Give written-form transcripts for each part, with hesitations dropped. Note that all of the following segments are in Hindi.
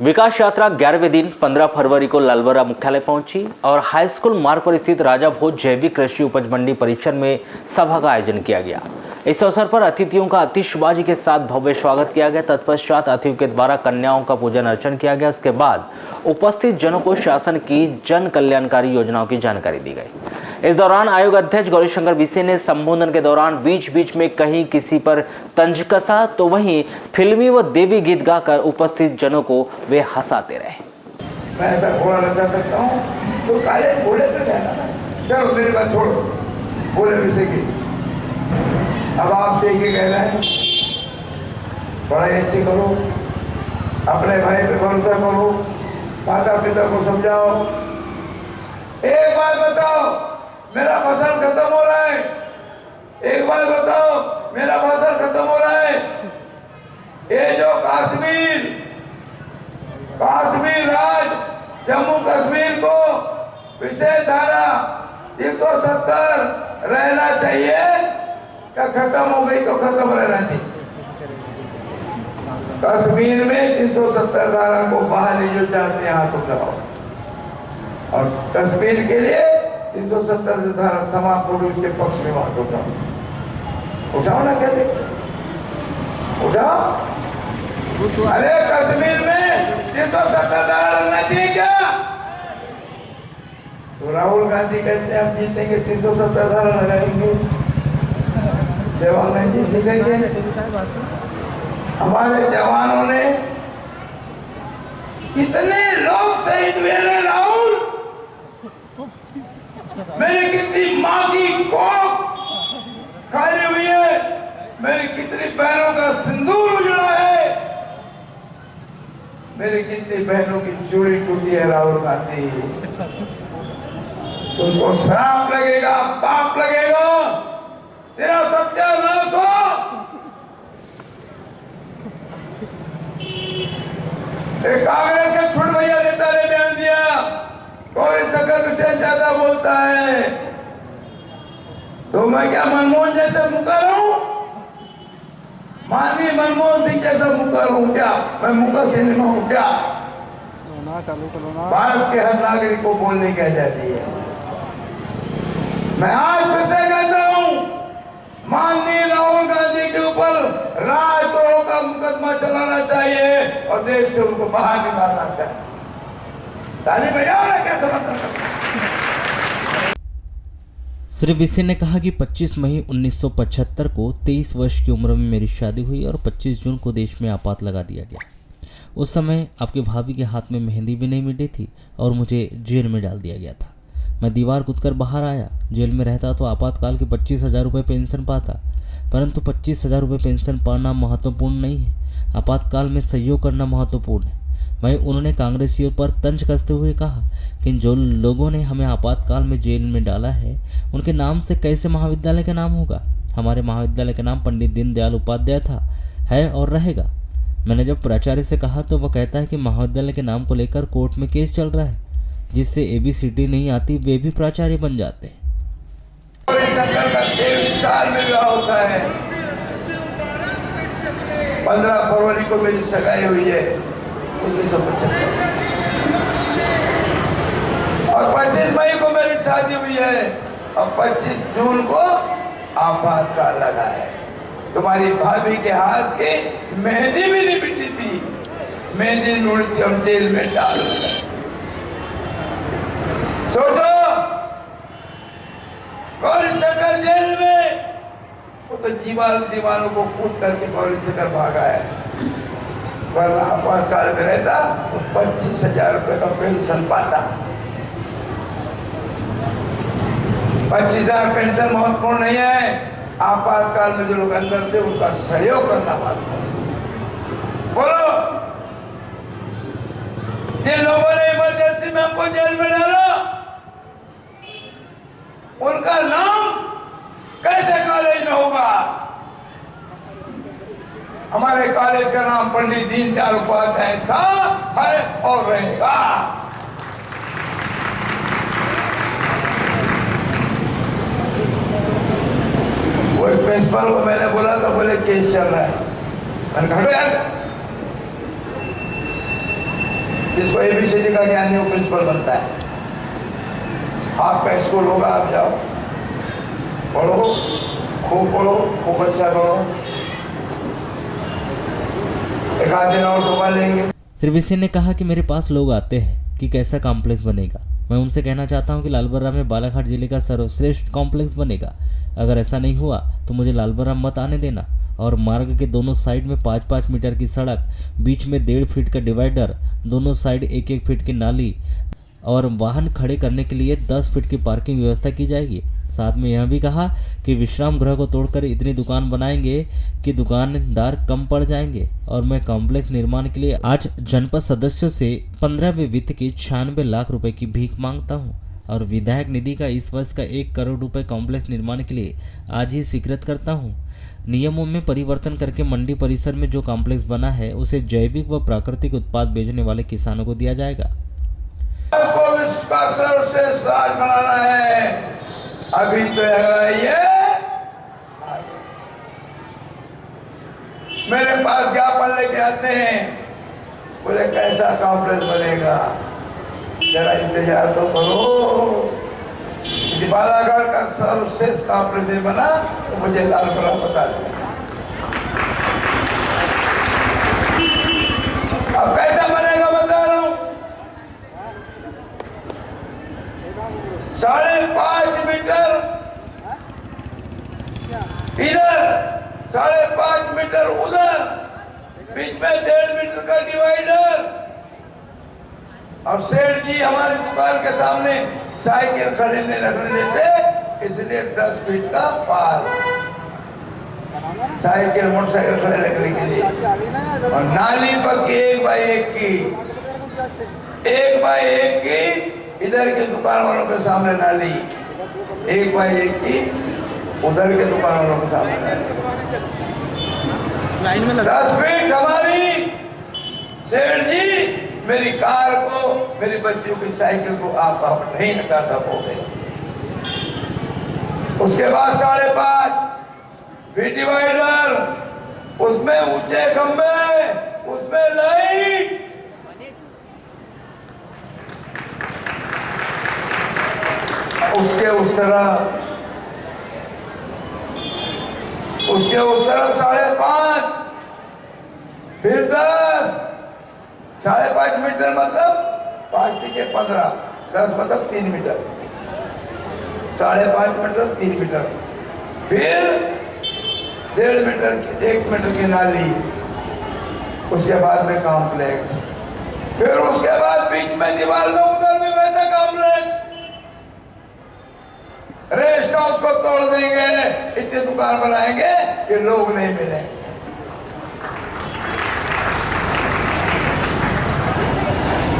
विकास यात्रा 11वें दिन 15 फरवरी को लालबरा मुख्यालय पहुंची और हाई स्कूल मार्ग पर स्थित राजा भोज जैविक कृषि उपज मंडी परिसर में सभा का आयोजन किया गया। इस अवसर पर अतिथियों का आतिशबाजी के साथ भव्य स्वागत किया गया। तत्पश्चात अतिथियों के द्वारा कन्याओं का पूजन अर्चन किया गया। उसके बाद उपस्थित जनों को शासन की जन कल्याणकारी योजनाओं की जानकारी दी गई। इस दौरान आयोग अध्यक्ष गौरीशंकर बीसी ने संबोधन के दौरान बीच बीच में कहीं किसी पर तंज कसा तो वहीं फिल्मी व देवी गीत गाकर उपस्थित जनों को वे हंसाते रहे। मैं ऐसा घोड़ा लगा सकता हूँ तो काले घोड़े पे जाना ना। चलो मेरी बात छोड़ो, घोड़े विषय की। अब आपसे ही कहना है, पढ़ाई अच्छी करो, अपने भाई पे भरोसा करो, माता पिता को समझाओ। एक बात बताओ, मेरा फसल खत्म हो रहा है। एक बात बताओ, मेरा फसल खत्म हो रहा है। ये जो कश्मीर राज जम्मू कश्मीर को विशेष धारा 370 रहना चाहिए क्या खत्म हो गई तो खत्म रहना चाहिए। कश्मीर में 370 धारा को बहाली जो चाहते हैं हाथ उठाओ, और कश्मीर के लिए 370 धारा समाप्त हो गई उसके पक्ष में हाथ उठाओ ना। कहते उठाओ। अरे कश्मीर में 370 धारा लगना चाहिए क्या? तो राहुल गांधी कहते हैं हम जीतेंगे 370 धारा लगाएंगे, जवान जी जीतेंगे। हमारे जवानों ने कितने लोग शहीद हुए हैं राहुल। मेरी कितनी माँ की कोख खाली हुई है, मेरी कितनी बहनों का सिंदूर उजड़ा है, मेरी कितनी बहनों की चूड़ी टूटी है। राहुल गांधी, तुमको श्राप लगेगा, पाप लगेगा, तेरा सत्यानाश हो। कांग्रेस के छुट भैया नेता ने बयान दिया, गौरीशंकर विषय ज्यादा बोलता है तो मैं क्या मनमोहन जैसे मुकर हूं? माननीय मनमोहन सिंह जैसा मुकर हूं क्या? मैं मुकर सिंह हूं क्या? भारत के हर नागरिक को बोलने की आजादी है। मैं आज फिर से कहता हूं, माननीय राहुल गांधी के ऊपर राजद्रोह का मुकदमा चलाना चाहिए और देश से उनको बाहर निकालना चाहिए। ताली बजाओ ना, क्या समर्थन। श्री विसी ने कहा कि 25 मई 1975 को 23 वर्ष की उम्र में मेरी शादी हुई और 25 जून को देश में आपात लगा दिया गया। उस समय आपके भाभी के हाथ में मेहंदी भी नहीं मिटी थी और मुझे जेल में डाल दिया गया था। मैं दीवार कूदकर बाहर आया। जेल में रहता तो आपातकाल के 25,000 रुपये पेंशन पाता, परंतु 25,000 रुपये पेंशन पाना महत्वपूर्ण नहीं है, आपातकाल में सहयोग करना महत्वपूर्ण है। वहीं उन्होंने कांग्रेसियों पर तंज कसते हुए कहा कि जो लोगों ने हमें आपातकाल में जेल में डाला है उनके नाम से कैसे महाविद्यालय का नाम होगा? हमारे महाविद्यालय का नाम पंडित दीनदयाल उपाध्याय था, है और रहेगा। मैंने जब प्राचार्य से कहा तो वह कहता है कि महाविद्यालय के नाम को लेकर कोर्ट में केस चल रहा है, जिससे ABCD नहीं आती वे भी प्राचार्य बन जाते हैं। 15 फरवरी को मेरी सगाई हुई है 1975 और 25 मई को मेरी शादी हुई है और 25 जून को आपातकाल लगा है। तुम्हारी भाभी के हाथ के मेहंदी भी नहीं मिटी थी, मेहंदी लूटती हम जेल में डाल गए। सोचो, गौरीशंकर जेल में वो तो दीवानों को कूद करके गौरीशंकर भागा है, वरना आपातकाल में रहता तो 25,000 रुपये का पेंशन पाता। 25,000 पेंशन महत्वपूर्ण नहीं है, आपातकाल में जो लोग अंदर थे उनका सहयोग करना महत्वपूर्ण। बोलो, जिन लोगों ने इमरजेंसी में हमको जेल में डाला उनका नाम कैसे कॉलेज में होगा? हमारे कॉलेज का नाम पंडित दीनदयाल उपाध्याय था, है और रहेगा। वो प्रिंसिपल को मैंने बोला तो बोले केस चल रहा है। मैंने कहा जिसको ABCD का ज्ञान नहीं वो प्रिंसिपल बनता है। आपका स्कूल होगा, आप जाओ, पढ़ो, खूब अच्छा करो, एक आध दिन और संभाल लेंगे। श्री विसिन ने कहा कि मेरे पास लोग आते हैं कि कैसा कॉम्प्लेक्स बनेगा। मैं उनसे कहना चाहता हूं कि लालबर्रा में बालाघाट जिले का सर्वश्रेष्ठ कॉम्प्लेक्स बनेगा। अगर ऐसा नहीं हुआ तो मुझे लालबर्रा मत आने देना। और मार्ग के दोनों साइड में 5-5 मीटर की सड़क, बीच में 1.5 फीट का डिवाइडर, दोनों साइड 1-1 फीट की नाली और वाहन खड़े करने के लिए 10 फीट की पार्किंग व्यवस्था की जाएगी। साथ में यह भी कहा कि विश्राम गृह को तोड़कर इतनी दुकान बनाएंगे कि दुकानदार कम पड़ जाएंगे। और मैं कॉम्प्लेक्स निर्माण के लिए आज जनपद सदस्यों से 15वें वित्त की 96 लाख रुपए की भीख मांगता हूं और विधायक निधि का इस वर्ष का 1 करोड़ रुपए कॉम्प्लेक्स निर्माण के लिए आज ही स्वीकृत करता हूं। नियमों में परिवर्तन करके मंडी परिसर में जो कॉम्प्लेक्स बना है उसे जैविक व प्राकृतिक उत्पाद बेचने वाले किसानों को दिया जाएगा। को विश्व का सर्वश्रेष्ठ राज्य बनाना है, अभी तो ये मेरे पास ज्ञापन लेके आते हैं, बोले कैसा कॉम्प्लेक्स बनेगा, जरा इंतजार तो करो। यदि बालाघाट का सर्वश्रेष्ठ कॉम्प्लेक्स नहीं बना तो मुझे लालबर्रा बता देगा। अब कैसा बनेगा बता रहा हूं। 5.5 मीटर इधर, 5.5 मीटर उधर, बीच में 1.5 मीटर का डिवाइडर। और सेठ जी हमारी दुकान के सामने साइकिल खड़े नहीं रखने देते, इसलिए 10 फीट का पार, साइकिल मोटरसाइकिल खड़े रखने के लिए। और नाली पक्की 1x1 की, 1x1 की, इधर के दुकान वालों के सामने नाली, 1x1 की, उधर के दुकान वालों के सामने नाली। 10 फीट हमारी, सेठ जी मेरी कार को, मेरी बच्चियों की साइकिल को आप नहीं हटा सकोगे। उसके बाद 5.5 फीट डिवाइडर, उसमें ऊंचे खंबे, उसमें लाइट, उसके उस तरफ 5.5, फिर 10, 5.5 मीटर मतलब 5 के 15, 10 मतलब 3 मीटर, 5.5 मीटर 3 मीटर, फिर 1.5 मीटर की 1 मीटर की नाली, उसके बाद में कॉम्प्लेक्स, फिर उसके बाद बीच में दीवार में उधर भी वैसा कॉम्प्लेक्स। रेस्ट हाउस को तोड़ देंगे, इतनी दुकान बनाएंगे कि लोग नहीं मिलेंगे।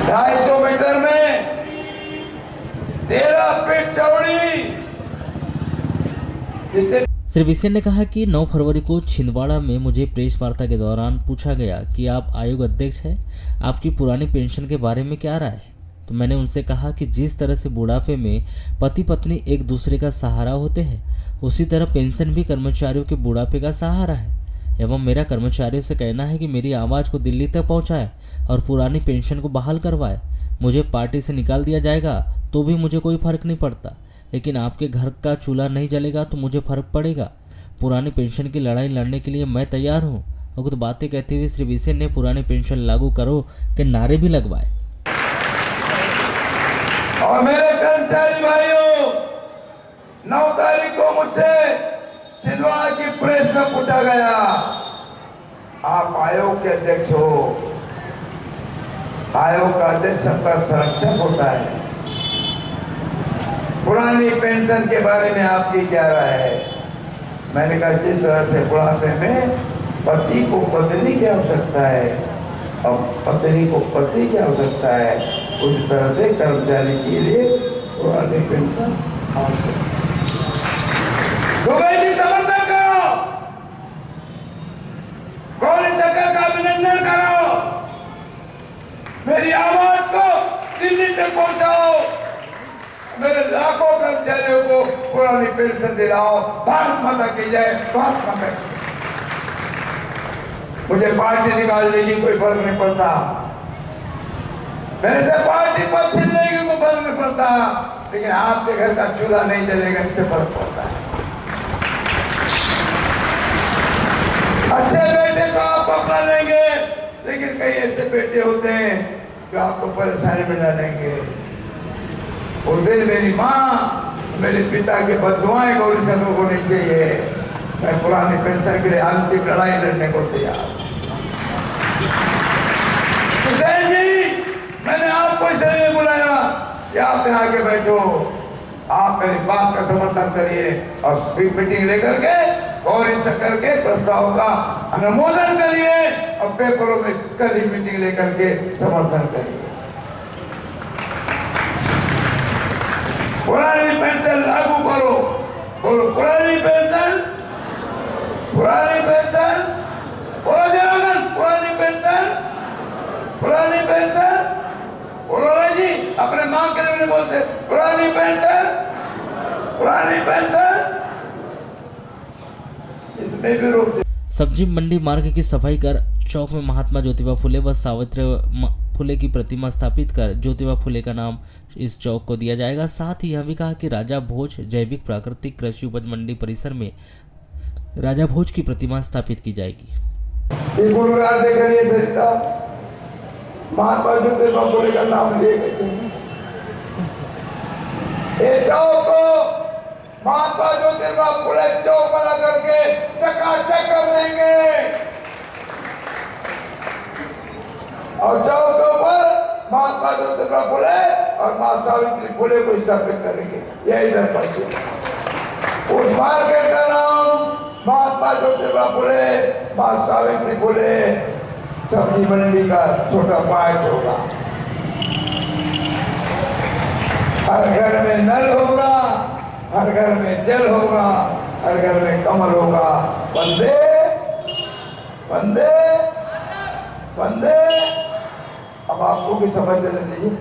250 मीटर में 13 फीट चौड़ी। श्री विसिन ने कहा कि 9 फरवरी को छिंदवाड़ा में मुझे प्रेस वार्ता के दौरान पूछा गया कि आप आयोग अध्यक्ष हैं, आपकी पुरानी पेंशन के बारे में क्या राय है। तो मैंने उनसे कहा कि जिस तरह से बुढ़ापे में पति पत्नी एक दूसरे का सहारा होते हैं, उसी तरह पेंशन भी कर्मचारियों के बुढ़ापे का सहारा है। एवं मेरा कर्मचारियों से कहना है कि मेरी आवाज़ को दिल्ली तक पहुंचाए और पुरानी पेंशन को बहाल करवाए। मुझे पार्टी से निकाल दिया जाएगा तो भी मुझे कोई फर्क नहीं पड़ता, लेकिन आपके घर का चूल्हा नहीं जलेगा तो मुझे फर्क पड़ेगा। पुरानी पेंशन की लड़ाई लड़ने के लिए मैं तैयार हूँ। और कुछ बातें कहते हुए श्री विसिन ने पुरानी पेंशन लागू करो के नारे भी लगवाए। और मेरे कर्मचारी भाइयों, 9 तारीख को मुझसे छिंदवाड़ा की प्रेस में पूछा गया, आप आयोग के अध्यक्ष हो, आयोग का अध्यक्ष सबका संरक्षक होता है, पुरानी पेंशन के बारे में आपकी क्या राय है। मैंने कहा जिस तरह से बुढ़ापे में पति को पत्नी की आवश्यकता है और पत्नी को पति की आवश्यकता है, उस तरह से कर्मचारी के लिए पुरानी पेंशन आवश्यक है। समर्थन करो, कौन सरकार का अभिनंदन करो, मेरी आवाज को दिल्ली तक पहुंचाओ, मेरे लाखों कर्मचारियों को पुरानी पेंशन दिलाओ। भारत माता की जय, भारत माता की। मुझे पार्टी निकालने की कोई फर्क नहीं पड़ता। मेरे से पार्टी पद छीनने की कोई फर्क नहीं पड़ता, लेकिन आपके घर का चूल्हा नहीं जलेगा, इससे फर्क पड़ता है। अच्छे बेटे तो आप अपना लेंगे, लेकिन कई ऐसे बेटे होते हैं जो आपको परेशानी में डालेंगे। उस दिन मेरी माँ, मेरे पिता के बददुआएं गौरी शंकर को नहीं चाहिए। मैं पुरानी पेंशन के लिए अंतिम लड़ाई लड़ने को तैयार। हुसैन जी, मैंने आपको इसलिए नहीं बुलाया कि आप यहाँ आके बैठो, आप मेरी बात का समर्थन करिए और मीटिंग लेकर के गौरी शंकर के प्रस्ताव का अनुमोदन करिए और पेपरों में कल ही मीटिंग लेकर के समर्थन करिए। पुरानी पेंशन लागू करो, बोलो पुरानी पेंशन, पुरानी पेंशन, बोलो देवानंद, पुरानी पेंशन, पुरानी पेंशन, बोलो रे जी, अपने माँ के लिए बोलते पुरानी पेंशन, पुरानी पेंशन, इसमें भी रोकते। सब्जी मंडी मार्ग की सफाई कर चौक में महात्मा ज्योतिबा फुले व सावित्री फुले की प्रतिमा स्थापित कर ज्योतिबा फुले का नाम इस चौक को दिया जाएगा। साथ ही यह भी कहा कि राजा भोज जैविक प्राकृतिक कृषि उपज मंडी परिसर में राजा भोज की प्रतिमा स्थापित की जाएगी। महात्मा ज्योतिबा फुले का नाम लिए गए। चौक को महात्मा ज्योतिबा फुले चौक बना करके चकाचक कर देंगे और चौक के ऊपर महात्मा ज्योतिबा फुले और मां सावित्री फुले को स्थापित करेंगे। यही इधर पश्चिम उस मार्केट का नाम महात्मा ज्योतिबा फुले, मां सावित्री फुले सब्जी मंडी का छोटा पार्ट होगा। हर घर में नल होगा, हर घर में जल होगा, हर घर में कमल होगा। वंदे वंदे वंदे। अब आपको भी समझ लेने दीजिए।